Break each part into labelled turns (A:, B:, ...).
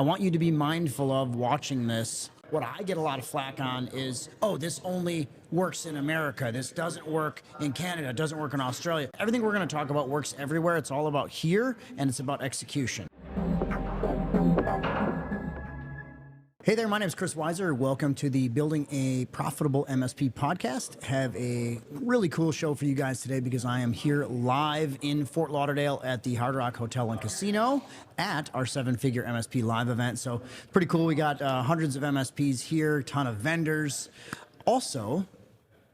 A: I want you to be mindful of watching this. What I get a lot of flack on is, oh, this only works in America. This doesn't work in Canada. It doesn't work in Australia. Everything we're going to talk about works everywhere. It's all about here, and it's about execution. Hey there, my name is Chris Weiser. Welcome to the Building a Profitable MSP podcast. Have a really cool show for you guys today because I am here live in Fort Lauderdale at the Hard Rock Hotel and Casino at our 7-Figure MSP live event. So pretty cool. We got hundreds of MSPs here, ton of vendors. Also,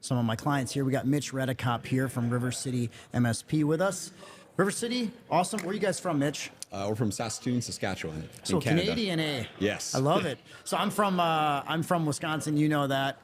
A: some of my clients here. We got Mitch Redekopp here from Rivercity MSP with us. Rivercity, awesome. Where are you guys from, Mitch?
B: We're from Saskatchewan, Saskatchewan,
A: so
B: in Canada.
A: Canadian, eh?
B: Yes.
A: I love it. So I'm from Wisconsin. You know that.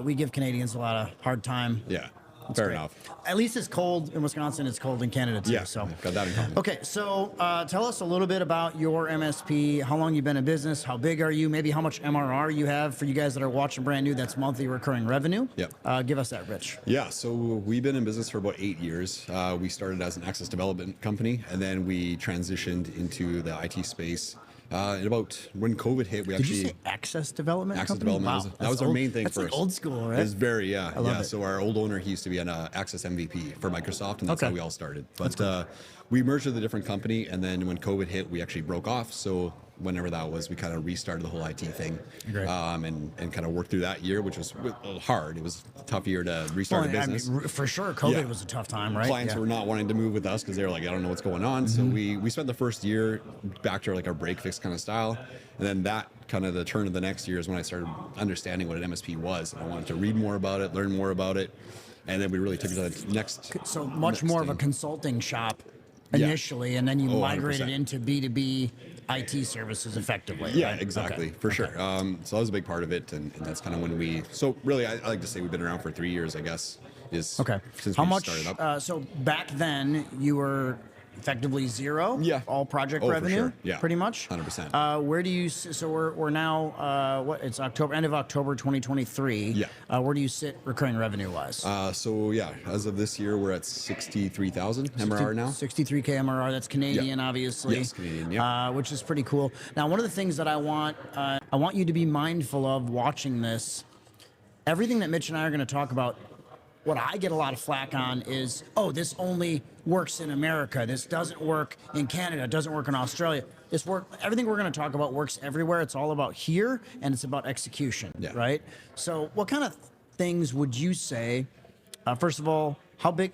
A: We give Canadians a lot of hard time.
B: Yeah.
A: That's
B: Fair
A: great.
B: enough.
A: At least it's cold in Wisconsin. It's cold in Canada too.
B: Yeah.
A: So
B: Got that in common.
A: okay. So tell us a little bit about your MSP. How long you've been in business? How big are you? Maybe how much MRR you have for you guys that are watching brand new. That's monthly recurring revenue.
B: Yep.
A: Give us that, Rich.
B: Yeah. So we've been in business for about 8 years. We started as an access development company, and then we transitioned into the IT space. And about when COVID hit, we
A: Did you say access development?
B: Access
A: company?
B: development.
A: Wow,
B: that was our main thing
A: that's
B: first.
A: Like old school, right?
B: It's very, yeah.
A: I love it.
B: So our old owner, he used to be an Access MVP for Microsoft, and that's
A: Okay.
B: how we all started. But we merged with a different company, and then when COVID hit, we actually broke off. So whenever that was, we kind of restarted the whole IT thing,
A: Great.
B: and kind of worked through that year, which was hard. It was a tough year to restart a business.
A: I mean, for sure, COVID
B: Yeah.
A: was a tough time, right?
B: Clients were not wanting to move with us because they were like, I don't know what's going on. So we spent the first year back to like our break fix kind of style. And then that kind of the turn of the next year is when I started understanding what an MSP was. And I wanted to read more about it, learn more about it. And then we really took it to the next.
A: So much more of a consulting shop initially, and then you migrated
B: 100%.
A: into B2B IT services effectively.
B: Yeah,
A: right?
B: exactly,
A: Okay.
B: for sure. So that was a big part of it, and that's kind of when we. So really, I like to say we've been around for 3 years, I guess. Is
A: Okay.
B: Since
A: How
B: we
A: much?
B: started up.
A: So back then you were effectively zero.
B: Yeah.
A: All project
B: For
A: revenue.
B: sure. Yeah.
A: Pretty much.
B: 100%.
A: Where do you? So we're now it's October, end of October 2023.
B: Yeah.
A: Where do you sit recurring revenue wise?
B: So yeah, as of this year, we're at 63,000 MRR now.
A: 63k MRR. That's Canadian, obviously.
B: Yes, Canadian. Yeah.
A: Which is pretty cool. Now, one of the things that I want you to be mindful of watching this. Everything that Mitch and I are going to talk about. What I get a lot of flack on is, oh, this only works in America. This doesn't work in Canada. It doesn't work in Australia. Everything we're going to talk about works everywhere. It's all about here, and it's about execution, right? So what kind of things would you say, first of all, how big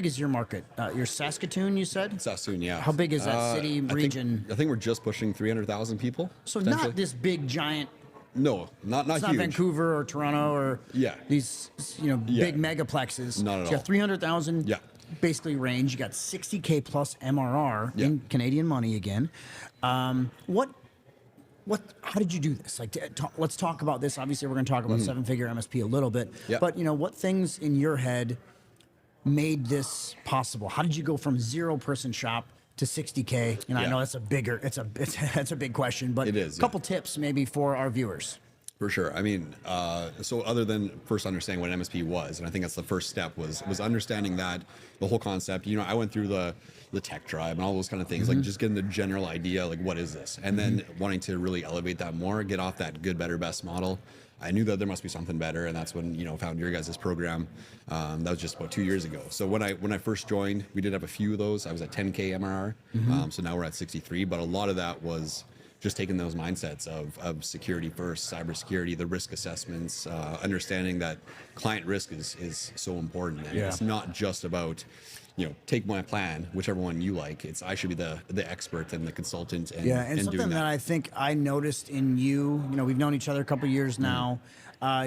A: is your market? Your Saskatoon, you said?
B: Saskatoon, yeah.
A: How big is that city, region?
B: I think we're just pushing 300,000 people.
A: So not this big, giant...
B: No, not
A: It's not
B: huge.
A: Vancouver or Toronto or these big megaplexes.
B: Not at all.
A: You got 300,000 basically range. You got 60k plus MRR in Canadian money again. How did you do this? Like, let's talk about this. Obviously, we're going to talk about 7-Figure MSP a little bit. But what things in your head made this possible? How did you go from 0-person shop to 60k? I know that's that's a big question, but
B: it is,
A: a couple tips maybe for our viewers.
B: For sure. I mean, so other than first understanding what an MSP was, and I think that's the first step was understanding that the whole concept. I went through the tech tribe and all those kind of things, like just getting the general idea, like what is this, and then wanting to really elevate that more, get off that good, better, best model. I knew that there must be something better, and that's when found your guys' program. That was just about 2 years ago. So when I first joined, we did have a few of those. I was at 10k MRR, so now we're at 63. But a lot of that was just taking those mindsets of security first, cybersecurity, the risk assessments, understanding that client risk is so important, and it's not just about take my plan, whichever one you like. I should be the expert and the consultant. And
A: something
B: doing
A: that I think I noticed in you, we've known each other a couple years now.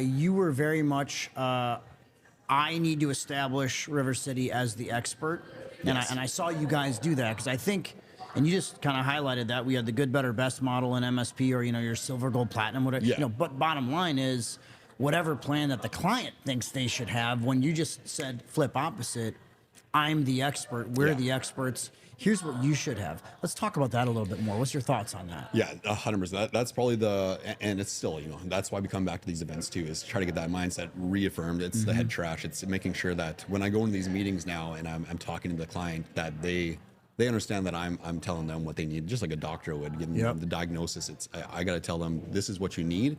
A: You were very much, I need to establish Rivercity as the expert. And I saw you guys do that because I think, and you just kind of highlighted that we had the good, better, best model in MSP, or, your silver, gold, platinum, whatever, but bottom line is whatever plan that the client thinks they should have. When you just said flip opposite, I'm the expert. We're the experts. Here's what you should have. Let's talk about that a little bit more. What's your thoughts on that?
B: Yeah, 100%. That's probably and it's still, that's why we come back to these events too, is try to get that mindset reaffirmed. It's the head trash. It's making sure that when I go into these meetings now and I'm talking to the client, that they they understand that I'm telling them what they need, just like a doctor would, giving them the diagnosis. It's I got to tell them this is what you need,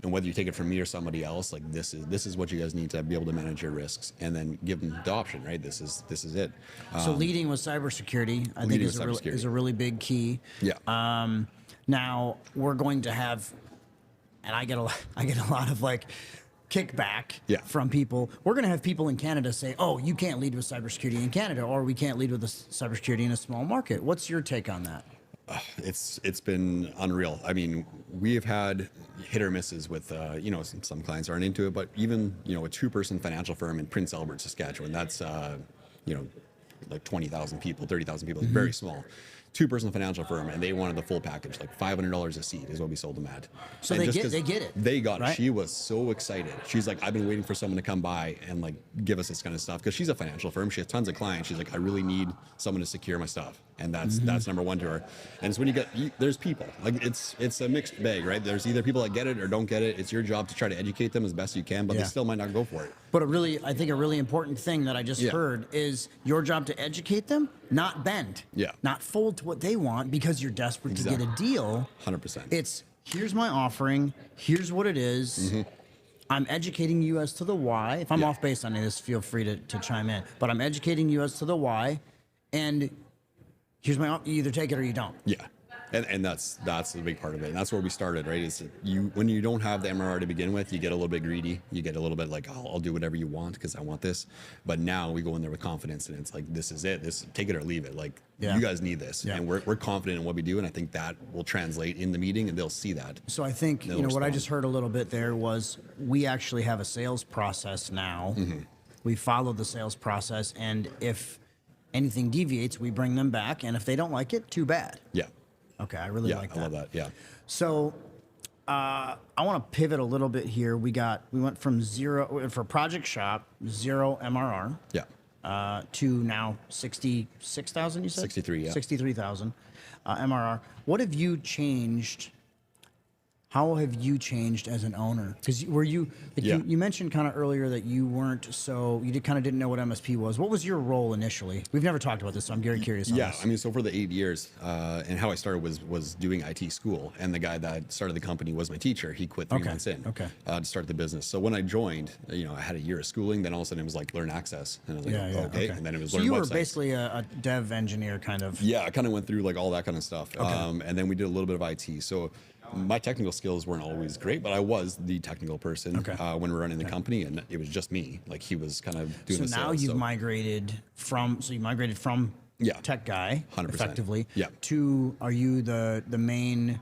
B: and whether you take it from me or somebody else, like this is what you guys need to be able to manage your risks, and then give them the option, right? This is it.
A: So leading with cybersecurity, I think is a really big key.
B: Yeah.
A: Now we're going to have, and I get a lot of like kickback from people. We're going to have people in Canada say, "Oh, you can't lead with cybersecurity in Canada, or we can't lead with cybersecurity in a small market." What's your take on that?
B: It's been unreal. I mean, we have had hit or misses with some clients aren't into it, but even a 2-person financial firm in Prince Albert, Saskatchewan, that's like 20,000 people, 30,000 people, it's very small. 2-person financial firm, and they wanted the full package, like $500 a seat is what we sold them at.
A: So
B: and
A: they get it.
B: They got
A: right?
B: it. She was so excited. She's like, I've been waiting for someone to come by and like give us this kind of stuff, because she's a financial firm. She has tons of clients. She's like, I really need someone to secure my stuff, and that's number one to her. And it's when there's people like it's a mixed bag, right? There's either people that get it or don't get it. It's your job to try to educate them as best you can, but they still might not go for it.
A: But I think a really important thing that I just heard is your job to educate them, not bend.
B: Yeah.
A: Not fold to what they want because you're desperate to get a deal.
B: 100%.
A: It's, here's my offering, here's what it is. I'm educating you as to the why. If I'm off base on this, feel free to chime in. But I'm educating you as to the why, and here's my you either take it or you don't.
B: Yeah. And that's the big part of it. And that's where we started, right? Is when you don't have the MRR to begin with, you get a little bit greedy. You get a little bit like, I'll do whatever you want because I want this. But now we go in there with confidence, and it's like, this is it. Take it or leave it. Like, you guys need this. And we're confident in what we do. And I think that will translate in the meeting, and they'll see that.
A: So I think, what I just heard a little bit there was we actually have a sales process now. We follow the sales process. And if anything deviates, we bring them back. And if they don't like it, too bad.
B: Yeah.
A: Okay, I really like that.
B: I love that. Yeah.
A: So I want to pivot a little bit here. We went from zero for Project Shop, 0 MRR.
B: Yeah.
A: To now 66,000. You said
B: 63. Yeah.
A: 63,000 MRR. What have you changed? How have you changed as an owner? Because you mentioned kind of earlier that you didn't know what MSP was. What was your role initially? We've never talked about this, so I'm very curious on this.
B: I mean, so for the 8 years, and how I started was doing IT school, and the guy that started the company was my teacher. He quit 3 months in to start the business. So when I joined, I had a year of schooling. Then all of a sudden it was like learn access, and I was like, okay. And then it was learn websites. So
A: you were basically a dev engineer kind of.
B: Yeah, I kind of went through like all that kind of stuff. And then we did a little bit of IT. So my technical skills weren't always great, but I was the technical person when we were running the company, and it was just me. Like, he was kind of doing the sales.
A: So now you've migrated from tech guy
B: 100%.
A: effectively
B: Yeah.
A: to, are you the main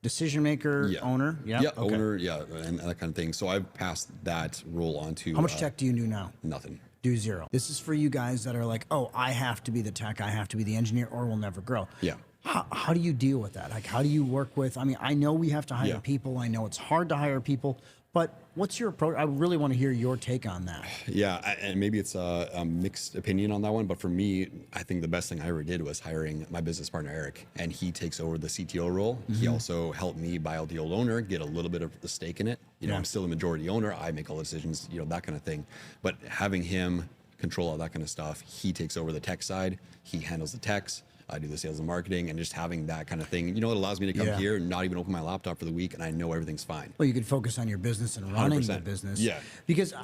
A: decision maker, owner?
B: Yeah, owner, and that kind of thing. So I've passed that role on to.
A: How much tech do you do now?
B: Nothing.
A: Do 0. This is for you guys that are like, oh, I have to be the tech, I have to be the engineer, or we'll never grow.
B: Yeah.
A: How do you deal with that? Like, how do you work with, I mean, I know we have to hire people. I know it's hard to hire people, but what's your approach? I really want to hear your take on that.
B: Yeah, and maybe it's a mixed opinion on that one, but for me, I think the best thing I ever did was hiring my business partner, Eric, and he takes over the CTO role. He also helped me buy out the old owner, get a little bit of the stake in it. I'm still a majority owner. I make all the decisions, that kind of thing. But having him control all that kind of stuff, he takes over the tech side. He handles the techs. I do the sales and marketing, and just having that kind of thing, it allows me to come here and not even open my laptop for the week, and I know everything's fine.
A: Well, you can focus on your business and running
B: 100%.
A: the business.
B: Yeah.
A: Because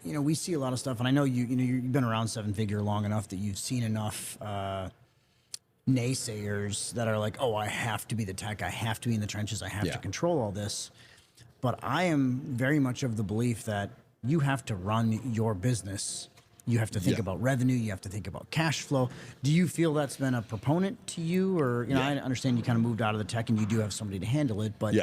A: we see a lot of stuff, and I know you've been around 7-figure long enough that you've seen enough naysayers that are like, oh, I have to be the tech, I have to be in the trenches, I have to control all this. But I am very much of the belief that you have to run your business. You have to think about revenue. You have to think about cash flow. Do you feel that's been a proponent to you? Or, I understand you kind of moved out of the tech and you do have somebody to handle it, but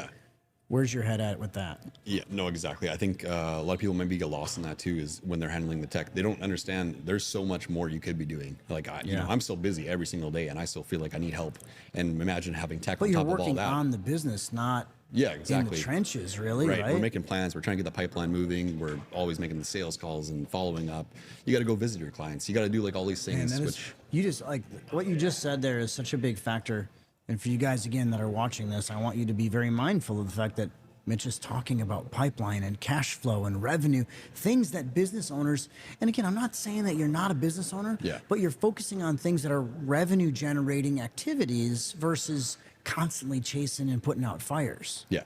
A: where's your head at with that?
B: Yeah, no, exactly. I think a lot of people maybe get lost in that too, is when they're handling the tech. They don't understand there's so much more you could be doing. Like, I'm still busy every single day, and I still feel like I need help. And imagine having tech on top of all that.
A: But you're working on the business, not
B: exactly.
A: in the trenches, really, right?
B: We're making plans. We're trying to get the pipeline moving. We're always making the sales calls and following up. You got to go visit your clients. You got to do like all these things.
A: What you just said there is such a big factor. And for you guys, again, that are watching this, I want you to be very mindful of the fact that Mitch is talking about pipeline and cash flow and revenue, things that business owners, and again, I'm not saying that you're not a business owner, but you're focusing on things that are revenue generating activities versus constantly chasing and putting out fires.
B: Yeah.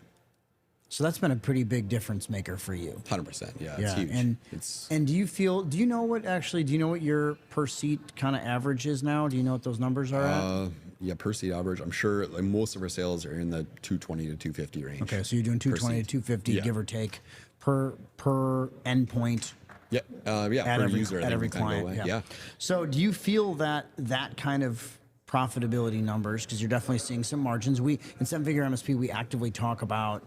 A: So that's been a pretty big difference maker for you.
B: 100%. Yeah. It's huge.
A: And do you know what your per seat kind of average is now? Do you know what those numbers are at?
B: Yeah, per seat average. I'm sure like most of our sales are in the 220 to 250 range.
A: Okay, so you're doing 220 to 250, give or take, per endpoint.
B: Yeah, per user
A: at every client.
B: Yeah.
A: So do you feel that kind of profitability numbers, because you're definitely seeing some margins. We in seven-figure MSP, we actively talk about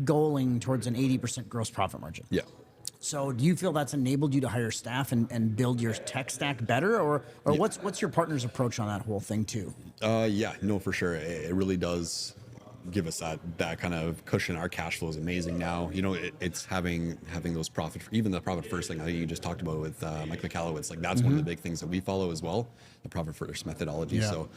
A: goaling towards an 80% gross profit margin.
B: Yeah.
A: So do you feel that's enabled you to hire staff and build your tech stack better, or what's your partner's approach on that whole thing too?
B: Yeah, no, for sure. It really does give us that kind of cushion. Our cash flow is amazing now. You know, it's having those profit, even the profit first thing I think you just talked about with Mike McAllowitz, like that's one of the big things that we follow as well, the profit first methodology. Yeah. So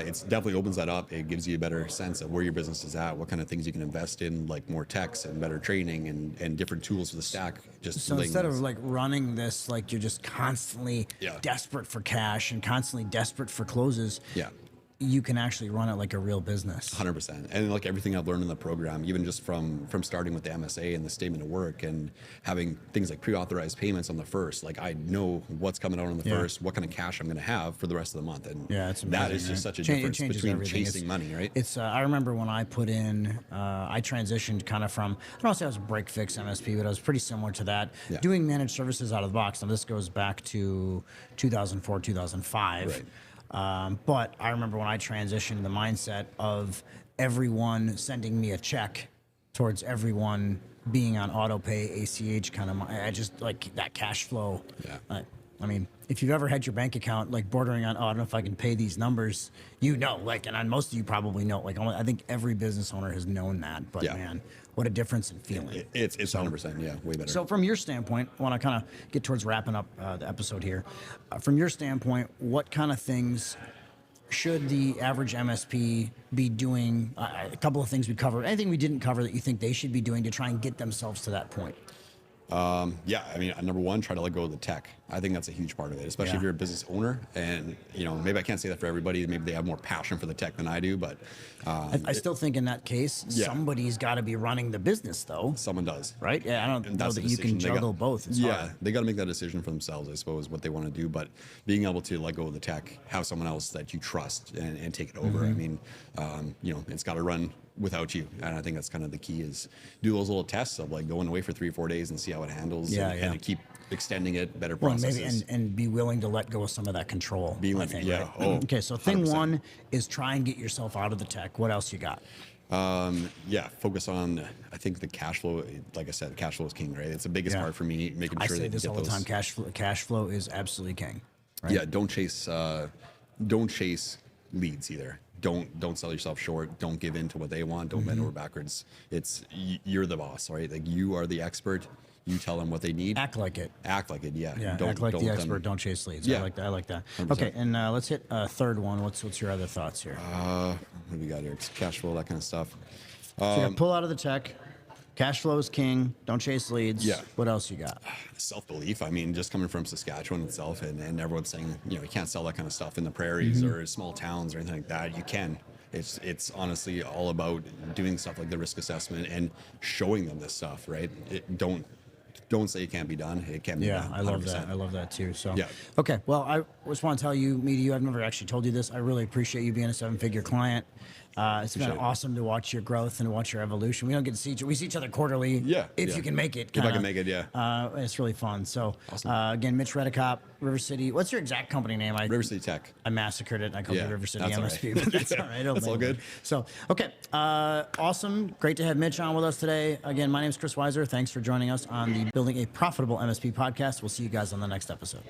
B: it's definitely opens that up. It gives you a better sense of where your business is at, what kind of things you can invest in, like more techs and better training and different tools for the stack. So
A: instead of like running this, like you're just constantly desperate for cash and constantly desperate for closes.
B: Yeah.
A: You can actually run it like a real business.
B: 100%. And like everything I've learned in the program, even just from starting with the MSA and the statement of work and having things like pre-authorized payments on the first, like I know what's coming out on the first, what kind of cash I'm going to have for the rest of the month. And
A: it's amazing,
B: that is just such a difference between chasing money, right?
A: It's I remember when I put in, I transitioned kind of from, I don't want to say I was a break fix MSP, but I was pretty similar to that, doing managed services out of the box. Now this goes back to 2004, 2005. Right. But I remember when I transitioned the mindset of everyone sending me a check towards everyone being on auto pay, ACH kind of, I just like that cash flow. Yeah. I mean, if you've ever had your bank account like bordering on, oh, I don't know if I can pay these numbers, like, and most of you probably know, like, I think every business owner has known that, but man, what a difference in feeling.
B: It's 100%, way better.
A: So from your standpoint, I want to kind of get towards wrapping up the episode here. From your standpoint, what kind of things should the average MSP be doing? A couple of things we covered. Anything we didn't cover that you think they should be doing to try and get themselves to that point?
B: Yeah, I mean, number one, try to let go of the tech. I think that's a huge part of it, especially if you're a business owner. And, maybe I can't say that for everybody. Maybe they have more passion for the tech than I do, but...
A: I still think in that case, somebody's got to be running the business, though.
B: Someone does.
A: Right? Yeah, I don't know that you can juggle both. It's hard.
B: They got to make that decision for themselves, I suppose, what they want to do. But being able to let go of the tech, have someone else that you trust and take it over. I mean, it's got to run without you, and I think that's kind of the key, is do those little tests of like going away for 3 or 4 days and see how it handles, and keep extending it, better processes.
A: Maybe and be willing to let go of some of that control.
B: Right?
A: Okay, so thing 100%. One is try and get yourself out of the tech. What else you got?
B: Focus on, I think the cash flow, like I said, cash flow is king, right? It's the biggest part for me, making sure that you get those. I say this all the time, cash flow is absolutely king. Right? Yeah, don't chase leads either. Don't sell yourself short. Don't give in to what they want. Don't bend over backwards. You're the boss, right? Like you are the expert. You tell them what they need.
A: Act like it.
B: Act like it. Yeah.
A: Act like the expert. Don't chase leads. Yeah. I like that. 100%. Okay, and let's hit a third one. What's your other thoughts here?
B: What do we got here? It's cash flow, that kind of stuff.
A: So pull out of the tech. Cash flow is king. Don't chase leads. Yeah. What else you got?
B: Self-belief. I mean, just coming from Saskatchewan itself, and everyone's saying, you can't sell that kind of stuff in the prairies or small towns or anything like that. You can. It's honestly all about doing stuff like the risk assessment and showing them this stuff, right? Don't say it can't be done. It can be done.
A: Yeah, I love that. I love that too. So, okay. Well, I just want to tell you, I've never actually told you this. I really appreciate you being a seven-figure client. It's been awesome to watch your growth and watch your evolution. We don't get to see each other. We see each other quarterly. If you can make it.
B: If I can make it,
A: it's really fun. So,
B: awesome.
A: Again, Mitch Redekopp, Rivercity. What's your exact company name?
B: Rivercity Tech.
A: I massacred it. I called it Rivercity MSP, but that's all right.
B: That's all good.
A: So, okay. Awesome. Great to have Mitch on with us today. Again, my name is Chris Weiser. Thanks for joining us on the Building a Profitable MSP podcast. We'll see you guys on the next episode.